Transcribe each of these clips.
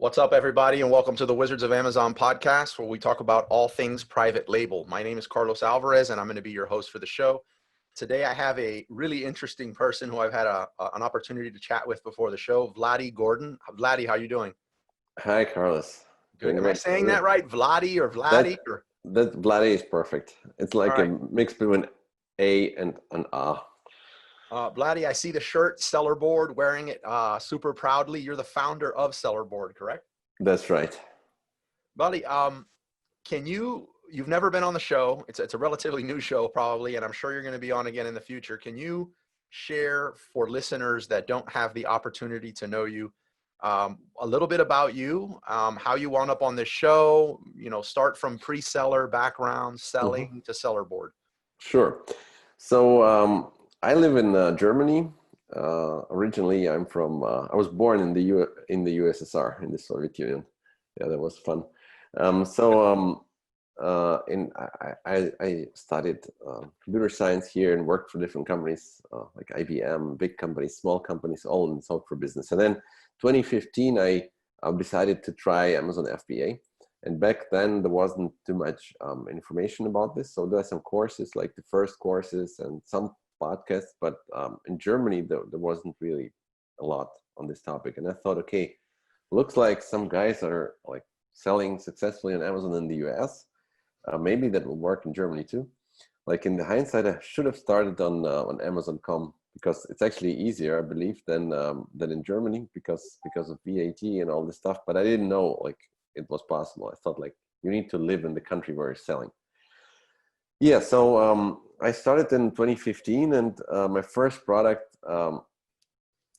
What's up, everybody, and welcome to the Wizards of Amazon podcast, where we talk about all things private label. My name is Carlos Alvarez, and I'm going to be your host for the show. Today, I have a really interesting person who I've had an opportunity to chat with before the show, Vladi Gordon. Vladi, how you doing? Hi, Carlos. Good. Doing Am I great. saying that right? Vladi or Vladi? That that Vladi is perfect. It's All like a right. mix between A and an A. Vladi, I see the shirt, SellerBoard, wearing it super proudly. You're the founder of SellerBoard, correct? That's right. Vladi, you've never been on the show. It's a relatively new show probably, and I'm sure you're going to be on again in the future. Can you share for listeners that don't have the opportunity to know you, a little bit about you, how you wound up on this show, start from pre-seller background, selling to SellerBoard? Sure. So I live in Germany. Originally, I'm from. I was born in the USSR, in the Soviet Union. Yeah, that was fun. I studied computer science here and worked for different companies like IBM, big companies, small companies, all in software business. And then 2015, I decided to try Amazon FBA. And back then, there wasn't too much information about this. So there are some courses, like the first courses and some podcasts. But in Germany, there wasn't really a lot on this topic. And I thought, okay, looks like some guys are like selling successfully on Amazon in the US. Maybe that will work in Germany too. Like in the hindsight, I should have started on Amazon.com because it's actually easier, I believe, than in Germany because of VAT and all this stuff. But I didn't know like it was possible. I thought like you need to live in the country where you're selling. Yeah, so I started in 2015, and my first product,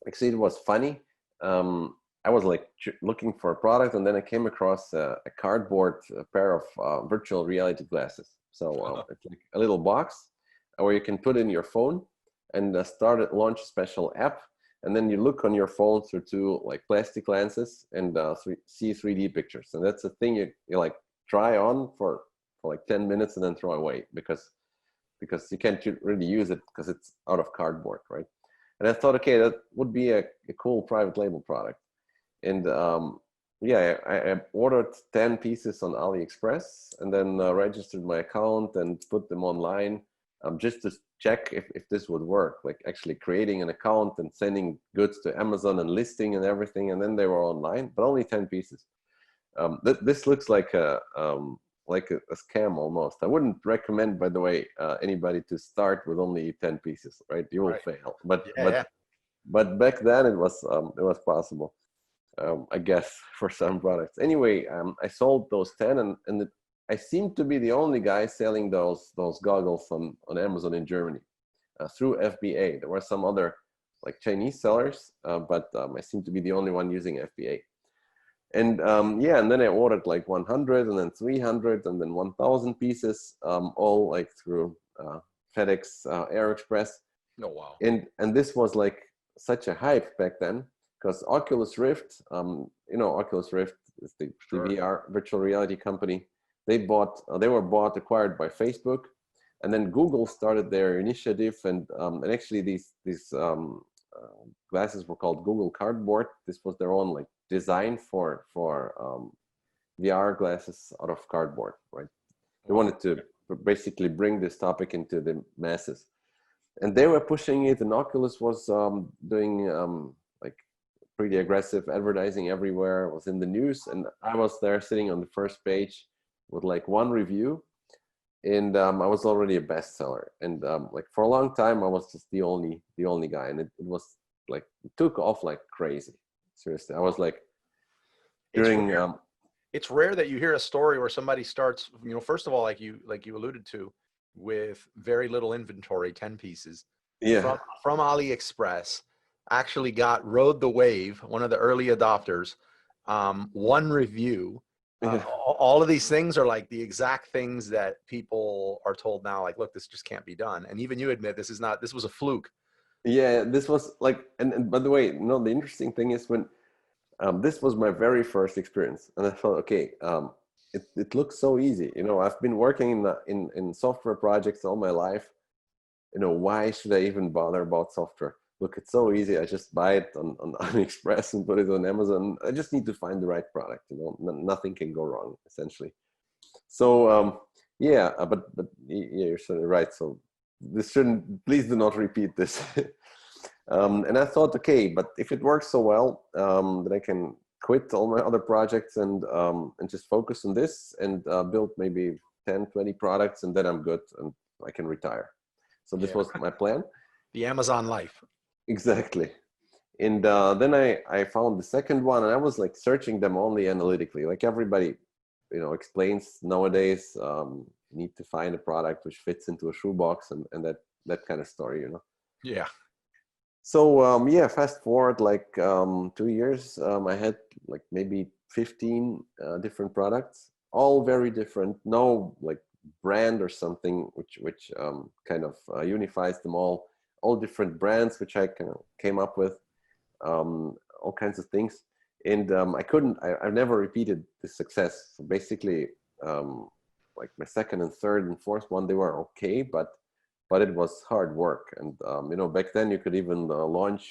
actually, it was funny. I was like looking for a product, and then I came across a cardboard pair of virtual reality glasses. So it's like a little box where you can put in your phone and launch a special app. And then you look on your phone through two like plastic lenses and see 3D pictures. And that's a thing you like try on for like 10 minutes and then throw away because you can't really use it because it's out of cardboard, right? And I thought, okay, that would be a cool private label product. And yeah, I ordered 10 pieces on AliExpress and then registered my account and put them online just to check if this would work, like actually creating an account and sending goods to Amazon and listing and everything. And then they were online, but only 10 pieces. This looks like a scam almost. I wouldn't recommend, by the way, anybody to start with only 10 pieces, right? You will fail. But back then it was possible. I guess for some products. Anyway, I sold those 10 and I seemed to be the only guy selling those goggles on Amazon in Germany through FBA. There were some other like Chinese sellers, but I seemed to be the only one using FBA. And yeah, and then I ordered like 100 and then 300 and then 1,000 pieces, all like through FedEx, Air Express. Oh, wow. And this was like such a hype back then. Because Oculus Rift, Oculus Rift is the VR virtual reality company. They were acquired by Facebook, and then Google started their initiative, and actually these glasses were called Google Cardboard. This was their own like design for VR glasses out of cardboard, right? They wanted to basically bring this topic into the masses, and they were pushing it. And Oculus was doing pretty aggressive advertising everywhere. It was in the news, and I was there sitting on the first page with like one review, and I was already a bestseller. And like for a long time, I was just the only guy, and it was like it took off like crazy. Seriously, I was like it's rare that you hear a story where somebody starts, first of all, like you alluded to, with very little inventory, 10 pieces, from AliExpress. Actually rode the wave, one of the early adopters, one review. All of these things are like the exact things that people are told now, like, look, this just can't be done. And even you admit this was a fluke. Yeah, this was like, and by the way, the interesting thing is when this was my very first experience, and I thought, okay, it looks so easy. I've been working in software projects all my life. Why should I even bother about software? look, it's so easy. I just buy it on AliExpress and put it on Amazon. I just need to find the right product. Nothing can go wrong, essentially. So but yeah, you're certainly right. So this shouldn't. Please do not repeat this. And I thought, okay, but if it works so well, then I can quit all my other projects and just focus on this and build maybe 10, 20 products, and then I'm good and I can retire. So this was my plan. The Amazon life. Exactly. And then I found the second one, and I was like searching them only analytically. Like everybody, explains nowadays, you need to find a product which fits into a shoebox and that kind of story, Yeah. So fast forward like 2 years, I had like maybe 15 different products, all very different. No like brand or something which kind of unifies them all different brands which I kind of came up with, all kinds of things. And I've never repeated this success. So basically, like my second and third and fourth one, they were okay, but it was hard work. And back then you could even launch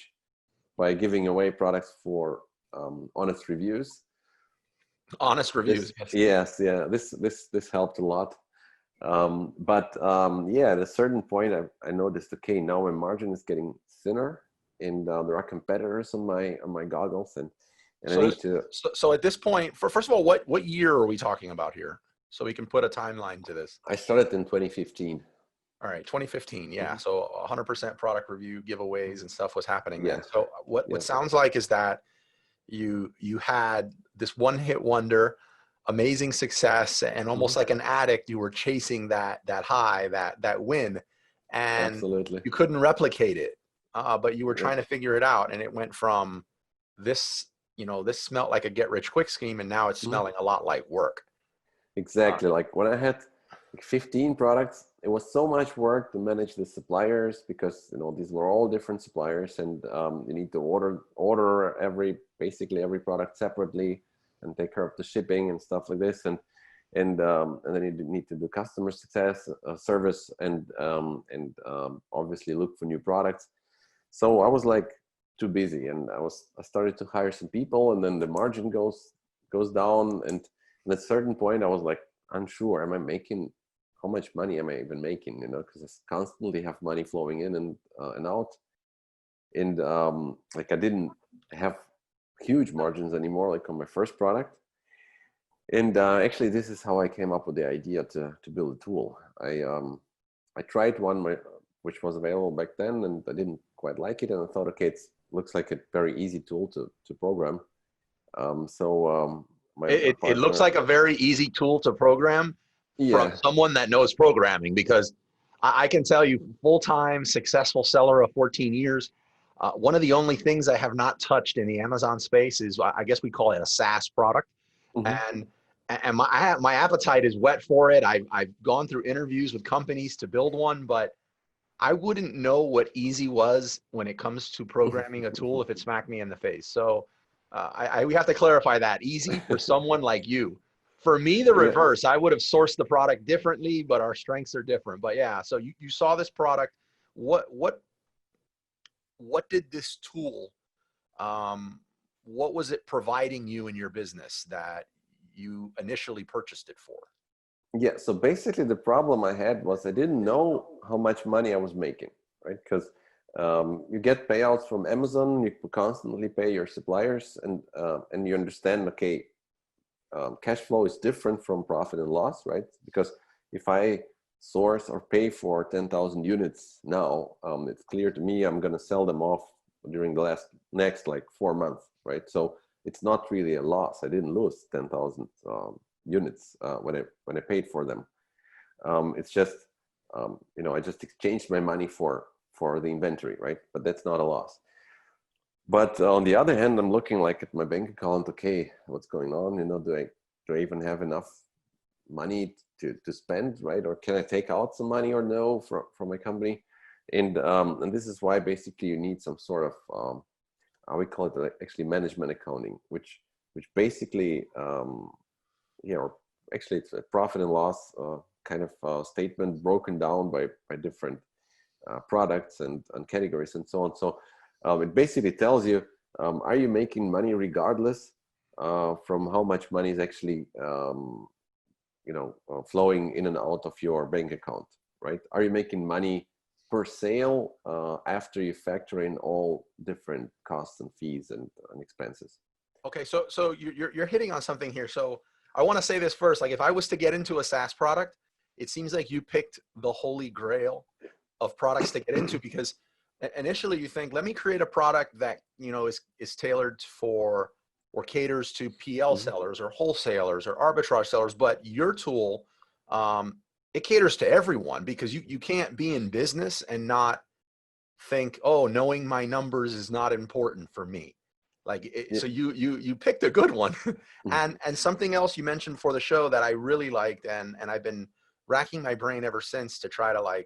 by giving away products for honest reviews. Honest reviews. Yes, yeah. This helped a lot. At a certain point, I noticed, okay, now my margin is getting thinner, and there are competitors on my goggles, and I need to. So at this point, first of all, what year are we talking about here? So we can put a timeline to this. I started in 2015. All right, 2015. Yeah. So 100% product review giveaways and stuff was happening then. Yeah. So what sounds like is that you had this one hit wonder, amazing success, and almost like an addict, you were chasing that high, that win, and absolutely you couldn't replicate it. But you were trying to figure it out, and it went from this, this smelled like a get rich quick scheme, and now it's smelling a lot like work. Exactly. Like when I had like 15 products, it was so much work to manage the suppliers, because these were all different suppliers, and you need to order basically every product separately and take care of the shipping and stuff like this, and then you need to do customer success, service, and obviously look for new products. So I was like too busy, and I started to hire some people, and then the margin goes down, and at a certain point I was like unsure, how much money am I even making, because I constantly have money flowing in and out, and like I didn't have huge margins anymore, like on my first product. And actually this is how I came up with the idea to build a tool. I tried one which was available back then, and I didn't quite like it, and I thought, okay, it looks like a very easy tool to program. It looks like a very easy tool to program from someone that knows programming, because I can tell you, full-time successful seller of 14 years, one of the only things I have not touched in the Amazon space is, I guess we call it a SaaS product. And my appetite is wet for it. I've gone through interviews with companies to build one, but I wouldn't know what easy was when it comes to programming a tool if it smacked me in the face. So we have to clarify that. Easy for someone like you. For me, the reverse. I would have sourced the product differently, but our strengths are different. But yeah, so you saw this product. What did this tool, what was it providing you in your business that you initially purchased it for? Yeah, so basically the problem I had was I didn't know how much money I was making, right? Because you get payouts from Amazon, you constantly pay your suppliers, and you understand, okay, cash flow is different from profit and loss, right? Because if I source or pay for 10,000 units now, it's clear to me I'm going to sell them off during the next like 4 months, right? So it's not really a loss. I didn't lose 10,000 units when I paid for them. It's just I just exchanged my money for the inventory, right? But that's not a loss. But on the other hand, I'm looking like at my bank account. Okay, what's going on? Do I even have enough money to spend, right? Or can I take out some money or no from my company? And this is why basically you need some sort of how we call it actually management accounting, which basically or actually it's a profit and loss kind of statement broken down by different products and categories and so on. So It basically tells you, are you making money regardless from how much money is actually flowing in and out of your bank account, right? Are you making money per sale after you factor in all different costs and fees and expenses? Okay, so you're hitting on something here. So I want to say this first. Like, if I was to get into a SaaS product, it seems like you picked the holy grail of products to get into, because initially you think, let me create a product that is tailored for or caters to PL sellers or wholesalers or arbitrage sellers. But your tool, it caters to everyone, because you can't be in business and not think, oh, knowing my numbers is not important for me. So you picked a good one. and something else you mentioned for the show that I really liked, and I've been racking my brain ever since to try to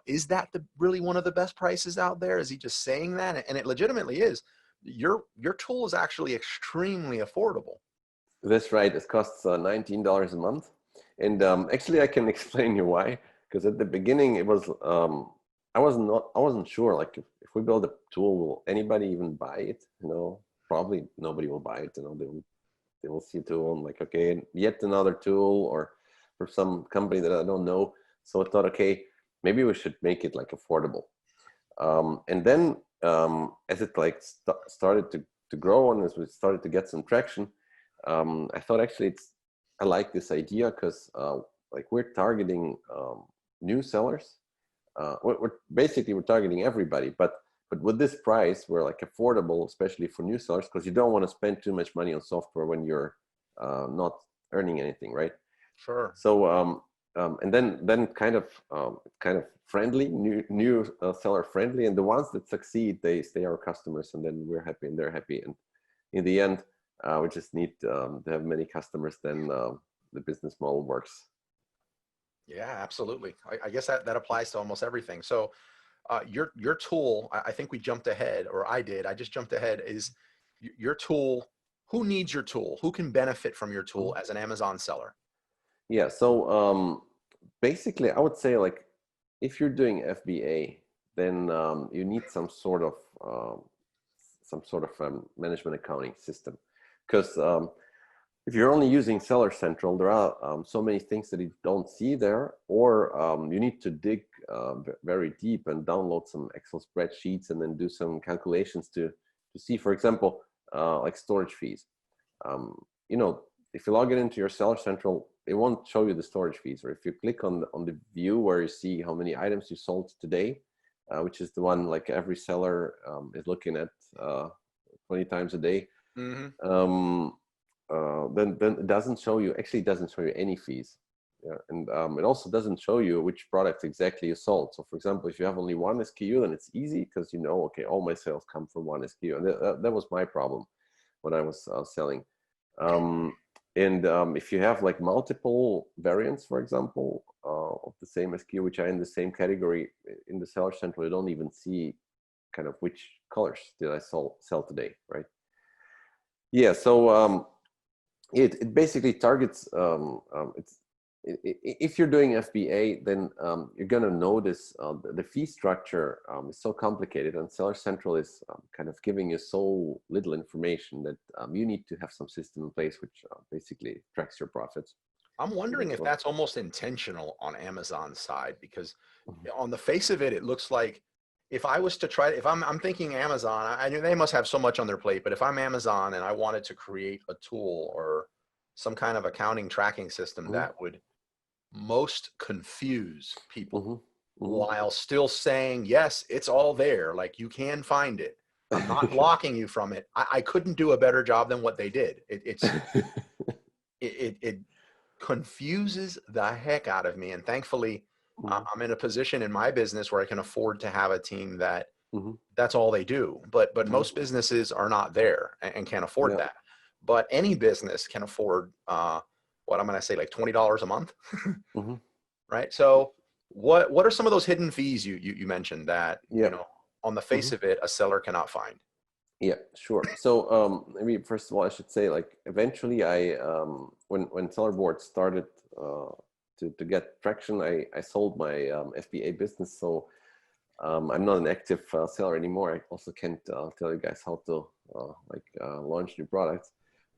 is that really one of the best prices out there? Is he just saying that? And it legitimately is. Your tool is actually extremely affordable. That's right. It costs $19 a month. And actually I can explain you why, because at the beginning it was, I wasn't sure, like if we build a tool, will anybody even buy it? Probably nobody will buy it. They will see a tool and like, okay, yet another tool, or for some company that I don't know. So I thought, okay, maybe we should make it like affordable. And then as it started to grow, and as we started to get some traction, I thought actually I like this idea, because we're targeting new sellers. We're targeting everybody, but with this price, we're affordable, especially for new sellers, because you don't want to spend too much money on software when you're not earning anything, right? Sure. So and then kind of friendly, new seller friendly, and the ones that succeed, they stay our customers, and then we're happy and they're happy, and in the end we just need to have many customers, then the business model works. Yeah, absolutely. I guess that applies to almost everything. So your tool, I think we jumped ahead, or I just jumped ahead, is your tool. Who needs your tool? Who can benefit from your tool as an Amazon seller? Yeah, so basically I would say, if you're doing FBA, then you need some sort of management accounting system, because if you're only using Seller Central, there are so many things that you don't see there, or you need to dig very deep and download some Excel spreadsheets and then do some calculations to see, for example, like storage fees. If you log in into your Seller Central, it won't show you the storage fees. Or if you click on the view where you see how many items you sold today, which is the one every seller is looking at 20 times a day, then it doesn't show you, actually it doesn't show you any fees. Yeah. And it also doesn't show you which products exactly you sold. So for example, if you have only one SKU, then it's easy, because okay, all my sales come from one SKU. And that was my problem when I was selling. If you have multiple variants, for example, of the same SKU, which are in the same category in the Seller Central, you don't even see kind of which colors did I sell today, right? Yeah, so it basically targets, if you're doing FBA, then you're gonna notice the fee structure is so complicated, and Seller Central is kind of giving you so little information that you need to have some system in place which basically tracks your profits. I'm wondering if that's almost intentional on Amazon's side, because on the face of it, it looks like if I was to try, if I'm thinking Amazon, I know they must have so much on their plate, but if I'm Amazon and I wanted to create a tool or some kind of accounting tracking system that would most confuse people while still saying, yes, it's all there, like you can find it, I'm not blocking you from it, I couldn't do a better job than what they did. It confuses the heck out of me, and thankfully I'm in a position in my business where I can afford to have a team that that's all they do. But most businesses are not there and can't afford that. But any business can afford what I'm going to say, like $20 a month, right? So what are some of those hidden fees you mentioned that on the face of it a seller cannot find? Yeah, sure. So maybe first of all, I should say, eventually I when SellerBoard started to get traction, I sold my FBA business. So I'm not an active seller anymore. I also can't tell you guys how to launch new products.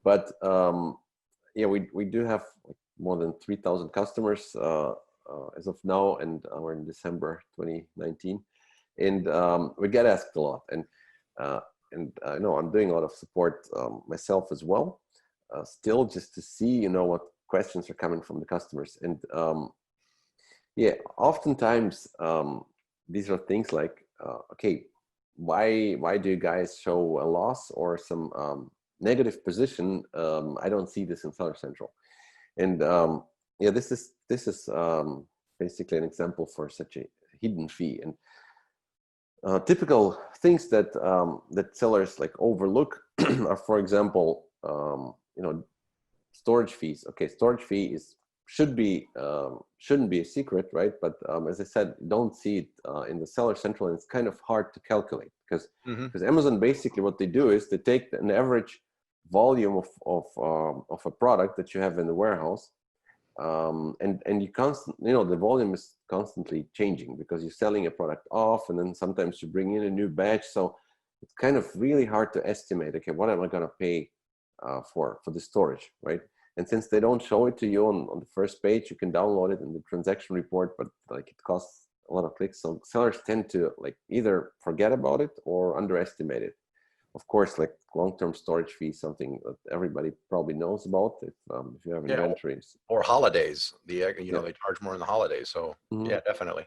But yeah, we do have like more than 3,000 customers as of now, and we're in December 2019. And we get asked a lot, and I know I'm doing a lot of support myself as well, still, just to see what questions are coming from the customers. And yeah, oftentimes these are things like, okay, why do you guys show a loss or some negative position? I don't see this in Seller Central. And yeah, this is basically an example for such a hidden fee. And typical things that that sellers like overlook are, for example, storage fees. Okay, storage fee shouldn't be a secret, right? But as I said, don't see it in the Seller Central, and it's kind of hard to calculate because Amazon, basically what they do is they take an average volume of a product that you have in the warehouse, and you the volume is constantly changing because you're selling a product off, and then sometimes you bring in a new batch. So it's kind of really hard to estimate, okay, what am I going to pay for the storage, right? And since they don't show it to you on the first page, you can download it in the transaction report, but like it costs a lot of clicks. So sellers tend to like either forget about it or underestimate it. Of course, like long-term storage fee, something that everybody probably knows about if you have inventories. Or holidays, they charge more in the holidays. So yeah, definitely.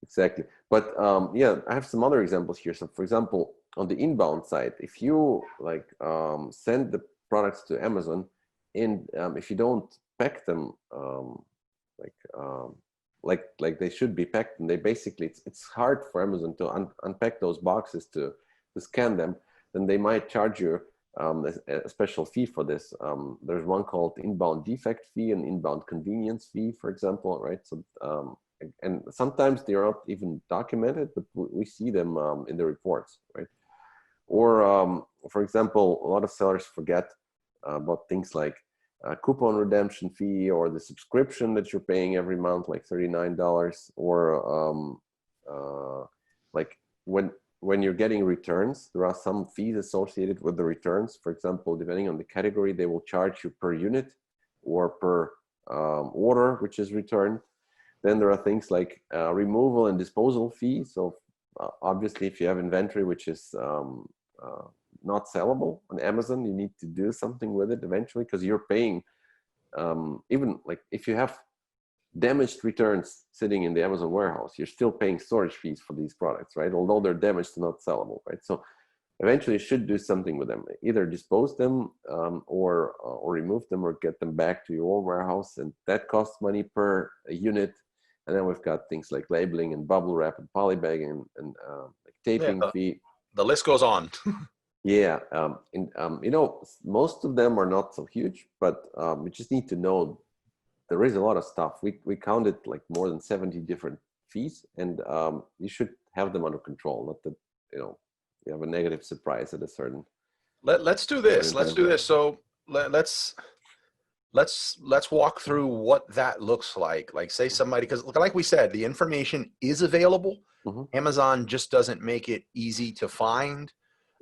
Exactly. But yeah, I have some other examples here. So for example, on the inbound side, if you like send the products to Amazon, and if you don't pack them like they should be packed, and they basically it's hard for Amazon to unpack those boxes to scan them, then they might charge you a special fee for this. There's one called inbound defect fee and inbound convenience fee, for example, right? So and sometimes they are not even documented, but we see them in the reports, right? Or for example, a lot of sellers forget about things like coupon redemption fee, or the subscription that you're paying every month, like $39, or like when you're getting returns, there are some fees associated with the returns. For example, depending on the category, they will charge you per unit or per order which is returned. Then there are things like removal and disposal fees. So obviously, if you have inventory which is not sellable on Amazon, you need to do something with it eventually, because you're paying even like if you have damaged returns sitting in the Amazon warehouse, you're still paying storage fees for these products, right? Although they're damaged and not sellable, right? So eventually you should do something with them, either dispose them or remove them or get them back to your own warehouse, and that costs money per unit. And then we've got things like labeling and bubble wrap and polybagging and like taping fee. The list goes on. Yeah, most of them are not so huge, but we just need to know there is a lot of stuff. We counted like more than 70 different fees, and you should have them under control. Not that you have a negative surprise at a certain. Let's do this. Let's do this. So let's walk through what that looks like. Like, say somebody, because like we said, the information is available. Amazon just doesn't make it easy to find.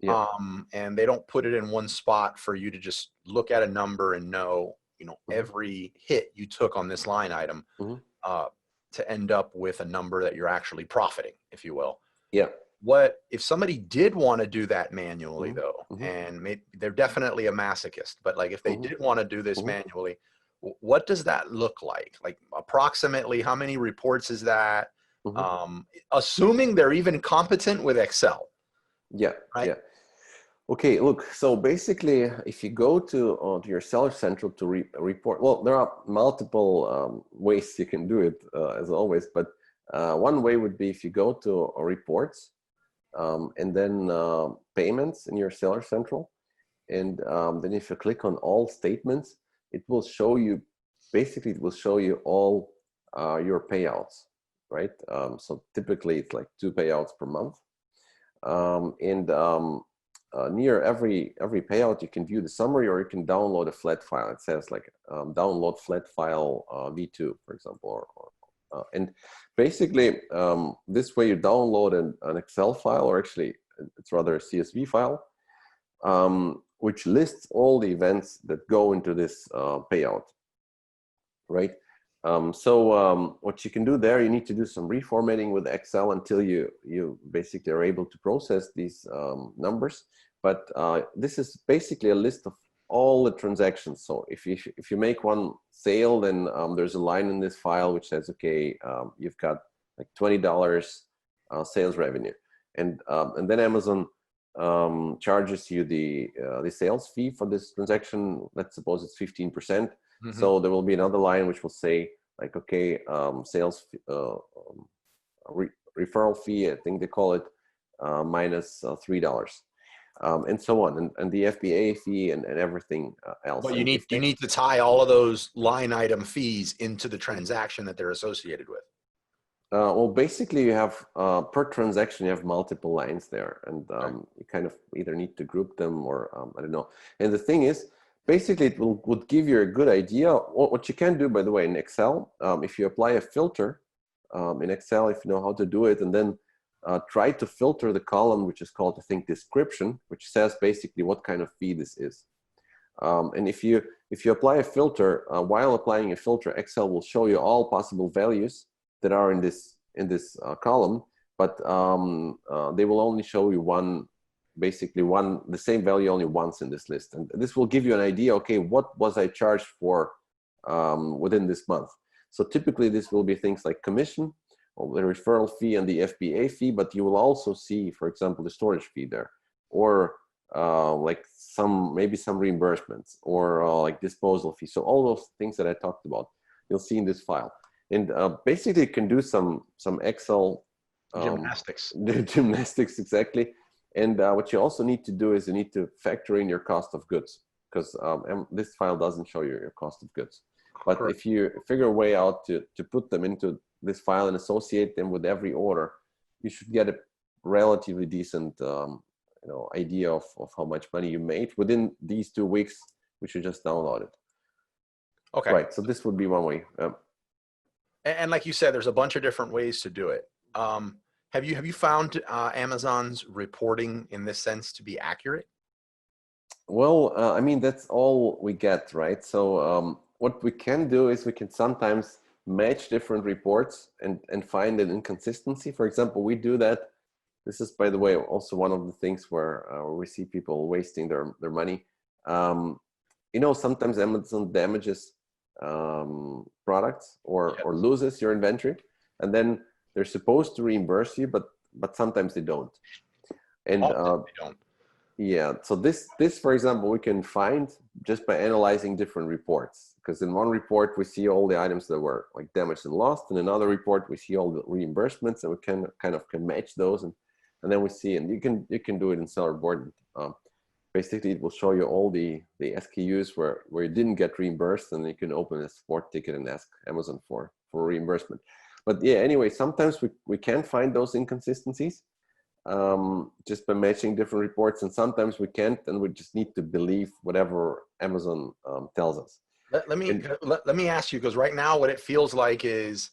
Yeah. And they don't put it in one spot for you to just look at a number and know, every hit you took on this line item to end up with a number that you're actually profiting, if you will. Yeah. What if somebody did want to do that manually though, and they're definitely a masochist, but like if they did want to do this manually, what does that look like? Like approximately how many reports is that? Assuming they're even competent with Excel. Yeah. Right? Yeah. Okay, look, so basically, if you go to your Seller Central to report, well, there are multiple ways you can do it, as always, but one way would be if you go to reports and then payments in your Seller Central, and then if you click on all statements, it will show you, basically it will show you all your payouts, right? So typically it's like 2 payouts per month. Near every payout, you can view the summary, or you can download a flat file. It says like download flat file V2, for example, or And basically, this way you download an Excel file, or actually it's rather a CSV file, which lists all the events that go into this payout, right? So what you can do there, you need to do some reformatting with Excel until you basically are able to process these numbers. But this is basically a list of all the transactions. So if you make one sale, then there's a line in this file which says, okay, you've got like $20 sales revenue, and then Amazon charges you the sales fee for this transaction. Let's suppose it's 15%. Mm-hmm. So there will be another line which will say like, okay, sales referral fee, I think they call it, minus $3. And so on, and the FBA fee and everything else. But you need to tie all of those line item fees into the transaction that they're associated with. Well, basically, you have per transaction, you have multiple lines there, and you kind of either need to group them or I don't know. And the thing is, basically, it would give you a good idea. What you can do, by the way, in Excel, if you apply a filter in Excel, if you know how to do it, and then try to filter the column which is called, I think, description, which says basically what kind of fee this is. And if you apply a filter, while applying a filter, Excel will show you all possible values that are in this column, but they will only show you the same value only once in this list. And this will give you an idea, okay, what was I charged for within this month? So typically this will be things like commission, or the referral fee and the FBA fee, but you will also see, for example, the storage fee there, or like maybe some reimbursements, or like disposal fee. So all those things that I talked about, you'll see in this file. And basically you can do some Excel gymnastics. Gymnastics, exactly. And what you also need to do is you need to factor in your cost of goods, because this file doesn't show you your cost of goods. But correct. If you figure a way out to put them into this file and associate them with every order, you should get a relatively decent idea of how much money you made within these 2 weeks, which you just downloaded. Okay. Right. So this would be one way. And like you said, there's a bunch of different ways to do it. Have you found Amazon's reporting in this sense to be accurate? Well, I mean, that's all we get, right? So what we can do is we can sometimes match different reports and find an inconsistency. For example, we do that. This is, by the way, also one of the things where we see people wasting their money. Sometimes Amazon damages products or loses your inventory, and then they're supposed to reimburse you, but sometimes they don't. And they don't. Yeah, so this for example, we can find just by analyzing different reports, because in one report we see all the items that were like damaged and lost, in another report we see all the reimbursements, and we can kind of match those, and then we see, and you can do it in SellerBoard. Basically, it will show you all the SKUs where you didn't get reimbursed, and you can open a support ticket and ask Amazon for reimbursement. But yeah, anyway, sometimes we can find those inconsistencies just by matching different reports, and sometimes we can't, and we just need to believe whatever Amazon tells us. Let me ask you, because right now what it feels like is,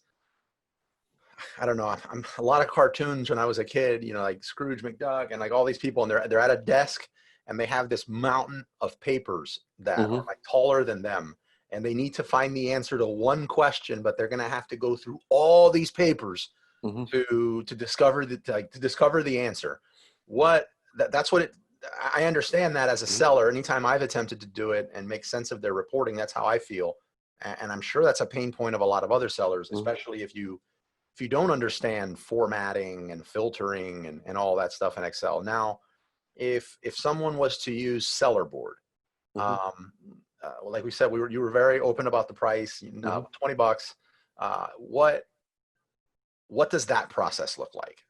I don't know, I'm a lot of cartoons when I was a kid, like Scrooge McDuck and like all these people, and they're at a desk and they have this mountain of papers that are like taller than them, and they need to find the answer to one question, but they're going to have to go through all these papers to discover the answer. That's what I understand that as a seller. Anytime I've attempted to do it and make sense of their reporting, that's how I feel, and I'm sure that's a pain point of a lot of other sellers, especially if you don't understand formatting and filtering and all that stuff in Excel. Now, if someone was to use SellerBoard, like we said, you were very open about the price, $20. What does that process look like?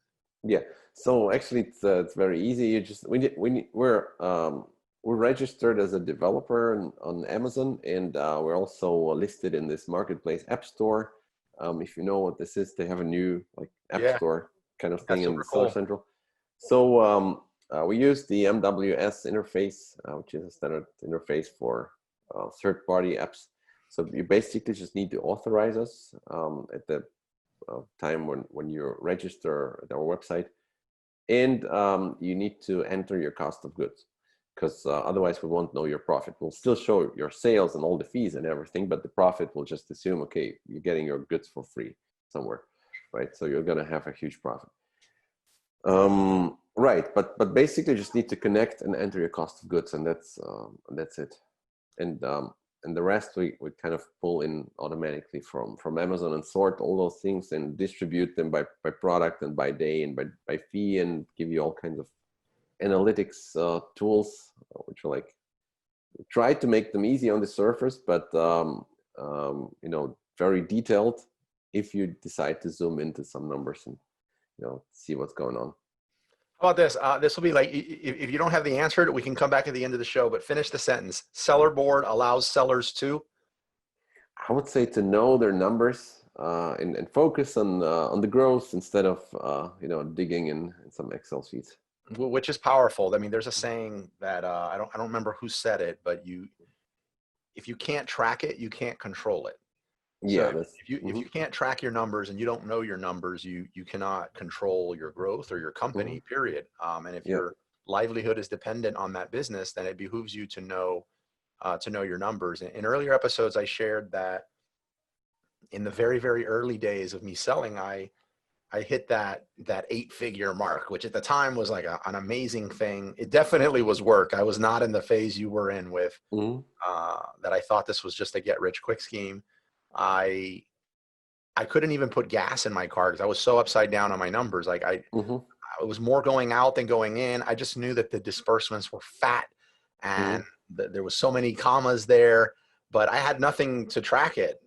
Yeah, so actually it's very easy. We're registered as a developer on Amazon, and we're also listed in this marketplace app store. If you know what this is, they have a new app store kind of thing in Seller Central. So we use the MWS interface, which is a standard interface for third-party apps. So you basically just need to authorize us at the time when you register at our website. And you need to enter your cost of goods, because otherwise we won't know your profit. We'll still show your sales and all the fees and everything, but the profit will just assume, okay, you're getting your goods for free somewhere, right? So you're going to have a huge profit. Right, but basically you just need to connect and enter your cost of goods, and that's it. And the rest we kind of pull in automatically from Amazon and sort all those things and distribute them by product and by day and by fee, and give you all kinds of analytics tools, which are like, try to make them easy on the surface, but you know, very detailed if you decide to zoom into some numbers and, you know, see what's going on. How about this? This will be like, if you don't have the answer, we can come back at the end of the show, but finish the sentence. SellerBoard allows sellers to? I would say to know their numbers and focus on the growth instead of, you know, digging in some Excel sheets. Which is powerful. I mean, there's a saying that I don't remember who said it, but if you can't track it, you can't control it. Yeah. So if you can't track your numbers and you don't know your numbers, you cannot control your growth or your company, period. And if your livelihood is dependent on that business, then it behooves you to know your numbers. In earlier episodes, I shared that in the very, very early days of me selling, I hit that 8-figure mark, which at the time was like an amazing thing. It definitely was work. I was not in the phase you were in with that. I thought this was just a get rich quick scheme. I couldn't even put gas in my car because I was so upside down on my numbers. Like it was more going out than going in. I just knew that the disbursements were fat and there was so many commas there, but I had nothing to track it.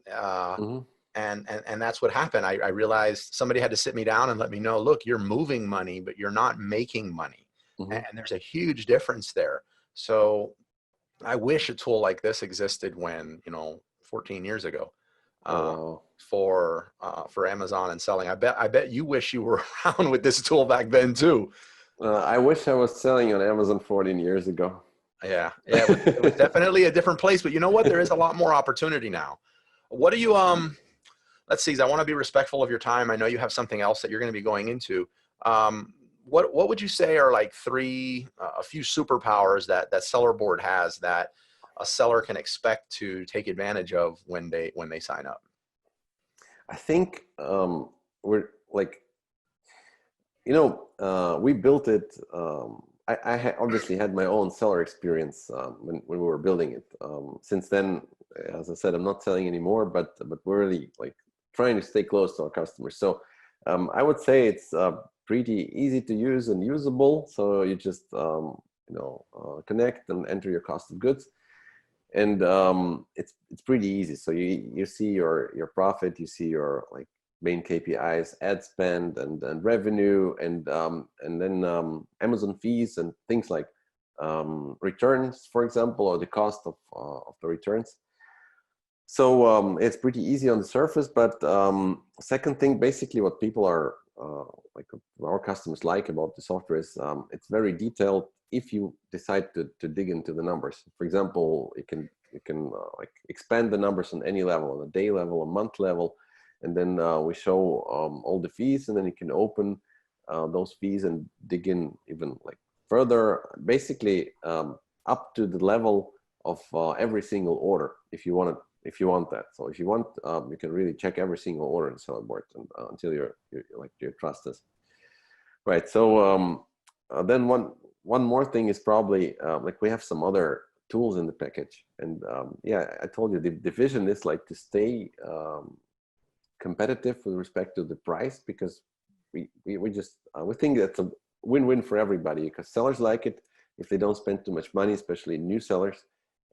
And that's what happened. I realized somebody had to sit me down and let me know, look, you're moving money, but you're not making money. And there's a huge difference there. So I wish a tool like this existed when, 14 years ago. For Amazon and selling. I bet you wish you were around with this tool back then too. I wish I was selling on Amazon 14 years ago. Yeah, it was definitely a different place, but you know what? There is a lot more opportunity now. What do you, let's see, I want to be respectful of your time. I know you have something else that you're going to be going into. What would you say are like a few superpowers that SellerBoard has that a seller can expect to take advantage of when they sign up? I think we're like, we built it. I obviously had my own seller experience when we were building it. Since then, as I said, I'm not selling anymore, but we're really like trying to stay close to our customers. So I would say it's pretty easy to use and usable. So you just connect and enter your cost of goods. And it's pretty easy. So you see your profit, you see your like main KPIs, ad spend and revenue, and then Amazon fees and things like returns, for example, or the cost of the returns. So it's pretty easy on the surface. But second thing, basically, what people are like our customers like about the software is it's very detailed. If you decide to dig into the numbers, for example, you can like expand the numbers on any level, on a day level, a month level, and then we show all the fees, and then you can open those fees and dig in even like further, basically up to the level of every single order, if you want that. So if you want, you can really check every single order in SellerBoard until you trust us, right? So then one more thing is probably like we have some other tools in the package, and I told you the vision is like to stay competitive with respect to the price, because we think that's a win-win for everybody, because sellers like it if they don't spend too much money, especially new sellers,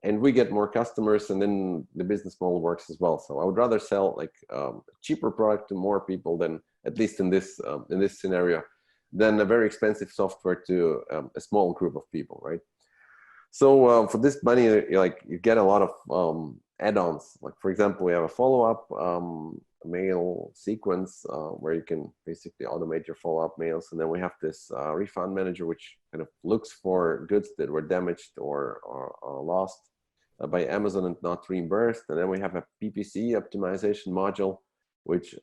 and we get more customers, and then the business model works as well. So I would rather sell like a cheaper product to more people than, at least in this scenario, than a very expensive software to a small group of people, right? So for this money, you get a lot of add-ons. Like for example, we have a follow-up mail sequence where you can basically automate your follow-up mails, and then we have this refund manager, which kind of looks for goods that were damaged or lost by Amazon and not reimbursed. And then we have a PPC optimization module, which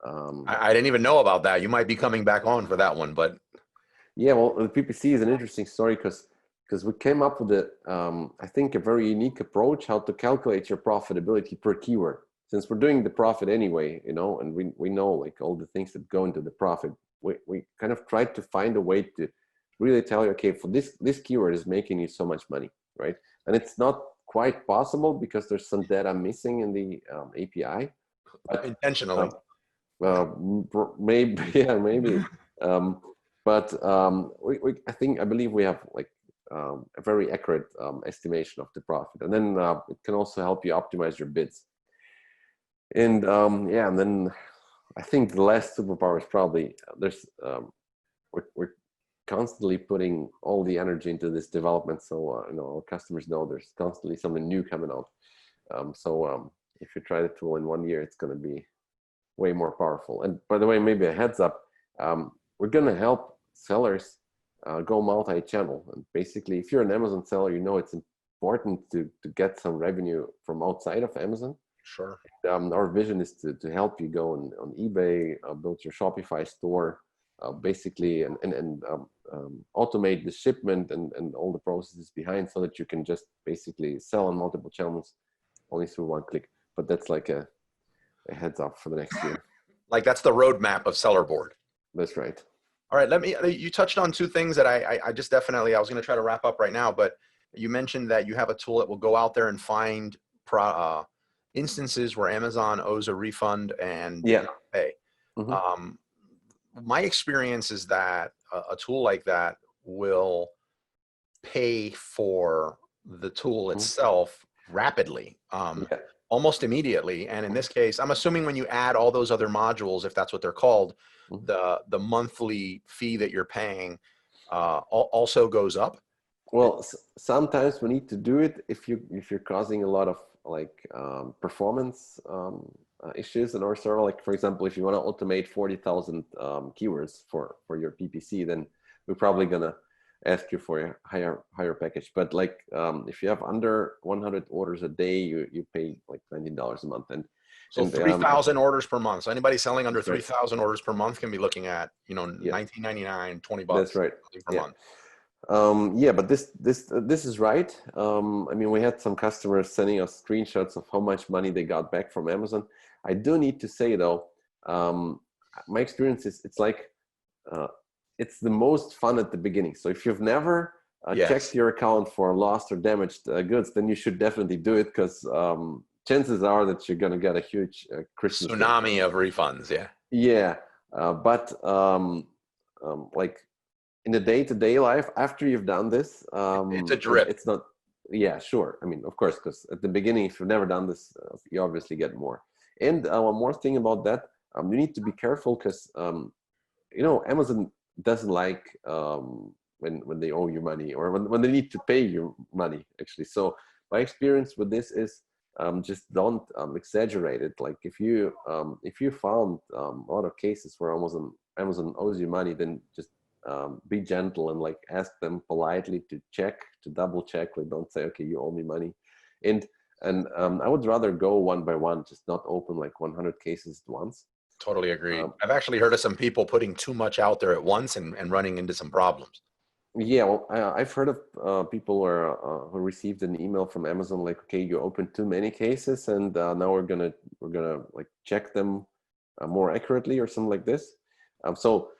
I didn't even know about that. You might be coming back on for that one, but yeah, well, the PPC is an interesting story because we came up with I think a very unique approach how to calculate your profitability per keyword. Since we're doing the profit anyway, you know, and we know like all the things that go into the profit, we kind of tried to find a way to really tell you, okay, for this keyword is making you so much money, right? And it's not quite possible because there's some data missing in the API. But, intentionally. Maybe, yeah, maybe. But I believe we have like a very accurate estimation of the profit, and then it can also help you optimize your bids. And yeah, and then I think the last superpower is probably there's we're constantly putting all the energy into this development, so you know, our customers know there's constantly something new coming out. If you try the tool in 1 year, it's going to be way more powerful. And by the way, maybe a heads up, we're going to help sellers go multi-channel. And basically, if you're an Amazon seller, you know it's important to get some revenue from outside of Amazon. Sure. Our vision is to help you go on eBay, build your Shopify store, basically, and automate the shipment and all the processes behind, so that you can just basically sell on multiple channels only through one click. But that's like a heads up for the next year. Like that's the roadmap of SellerBoard. That's right. All right, you touched on two things that I just definitely, I was going to try to wrap up right now, but you mentioned that you have a tool that will go out there and find instances where Amazon owes a refund and yeah, pay. Mm-hmm. My experience is that a tool like that will pay for the tool itself rapidly, almost immediately. And in this case, I'm assuming when you add all those other modules, if that's what they're called, the monthly fee that you're paying also goes up. Well, sometimes we need to do it if you're causing a lot of like performance issues in our server. Like for example, if you want to automate 40,000 keywords for your PPC, then we're probably gonna ask you for a higher package. But like if you have under 100 orders a day, you pay like $19 a month. And so 3,000 orders per month. So anybody selling under 3,000 orders per month can be looking at, you know, $19.99, $20 that's right per month. Yeah, but this is right. I mean, we had some customers sending us screenshots of how much money they got back from Amazon. I do need to say though, my experience is it's like it's the most fun at the beginning. So if you've never checked your account for lost or damaged goods, then you should definitely do it, because chances are that you're going to get a huge Christmas tsunami of refunds. But like in the day-to-day life, after you've done this, it's a drip. It's not. Yeah, sure. I mean, of course, because at the beginning, if you've never done this, you obviously get more. And one more thing about that, you need to be careful, because you know, Amazon doesn't like when they owe you money, or when they need to pay you money, actually. So my experience with this is just don't exaggerate it. Like if you found a lot of cases where Amazon owes you money, then just be gentle and like ask them politely to double check. Like don't say, okay, you owe me money. And I would rather go one by one, just not open like 100 cases at once. Totally agree. I've actually heard of some people putting too much out there at once and running into some problems. Yeah, well, I've heard of people who received an email from Amazon like, okay, you opened too many cases, and now we're gonna like check them more accurately or something like this. So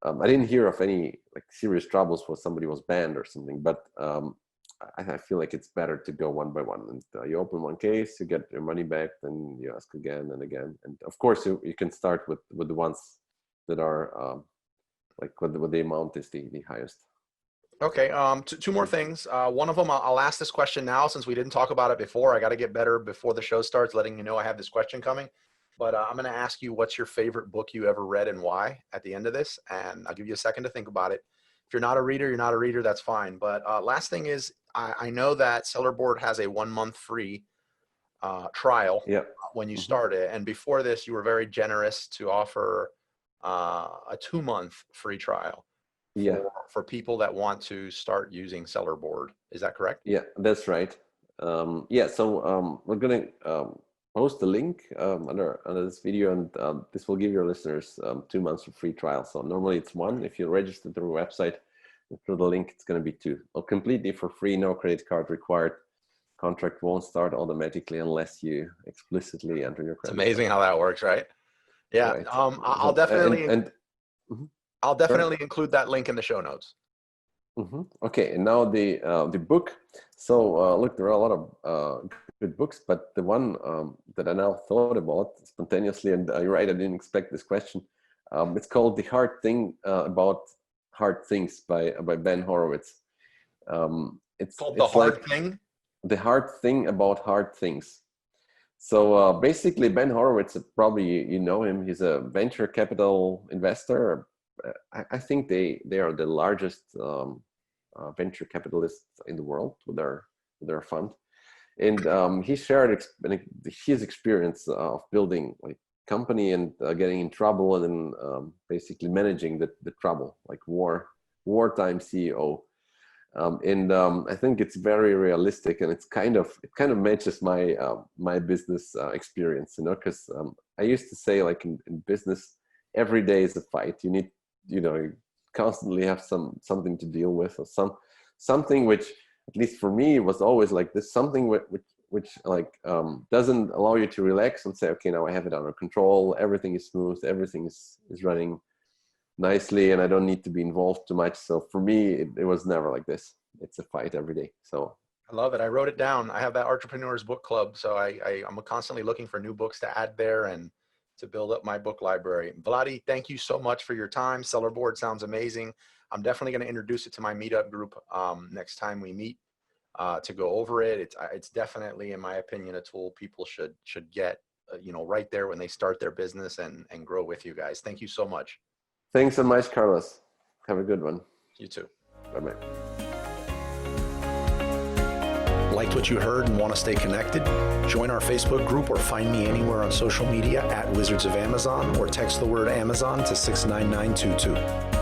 I didn't hear of any like serious troubles where somebody was banned or something, but I feel like it's better to go one by one. And you open one case, you get your money back, then you ask again and again. And of course, you can start with the ones that are like what the amount is the highest. Okay, two more things. One of them, I'll ask this question now since we didn't talk about it before. I got to get better before the show starts, letting you know I have this question coming. But I'm going to ask you, what's your favorite book you ever read and why at the end of this? And I'll give you a second to think about it. If you're not a reader, you're not a reader, that's fine. But last thing is, I know that SellerBoard has a 1 month free trial when you start it. And before this, you were very generous to offer a 2 month free trial for people that want to start using SellerBoard. Is that correct? Yeah, that's right. So we're going to post the link under this video, and this will give your listeners 2 months of free trial. So normally it's 1. If you register through the website and through the link, it's going to be 2. Well, completely for free, no credit card required. Contract won't start automatically unless you explicitly enter your credit. It's amazing how that works, right? Yeah. Right. I'll definitely I'll definitely include that link in the show notes. Okay, and now the book. So look, there are a lot of good books, but the one that I now thought about spontaneously, and you're right, I didn't expect this question. It's called The Hard Thing About Hard Things by Ben Horowitz. It's called The Hard Thing? The Hard Thing About Hard Things. So basically, Ben Horowitz, probably you know him. He's a venture capital investor. I think they are the largest venture capitalists in the world with their fund. And he shared his experience of building like company and getting in trouble, and then basically managing the trouble, like wartime CEO. I think it's very realistic, and it kind of matches my business experience, you know, because I used to say, like in business, every day is a fight. You need, you constantly have something to deal with, or something which, at least for me, was always like this, something which like doesn't allow you to relax and say, okay, now I have it under control, everything is smooth, everything is running nicely, and I don't need to be involved too much. So for me, it was never like this. It's a fight every day. So I love it. I wrote it down. I have that Entrepreneurs Book Club, so I'm constantly looking for new books to add there and to build up my book library. Vladi, thank you so much for your time. SellerBoard sounds amazing. I'm definitely going to introduce it to my meetup group next time we meet to go over it. It's definitely, in my opinion, a tool people should get right there when they start their business and grow with you guys. Thank you so much. Thanks so much, Carlos. Have a good one. You too. Bye-bye. Liked what you heard and want to stay connected? Join our Facebook group or find me anywhere on social media at Wizards of Amazon, or text the word Amazon to 69922.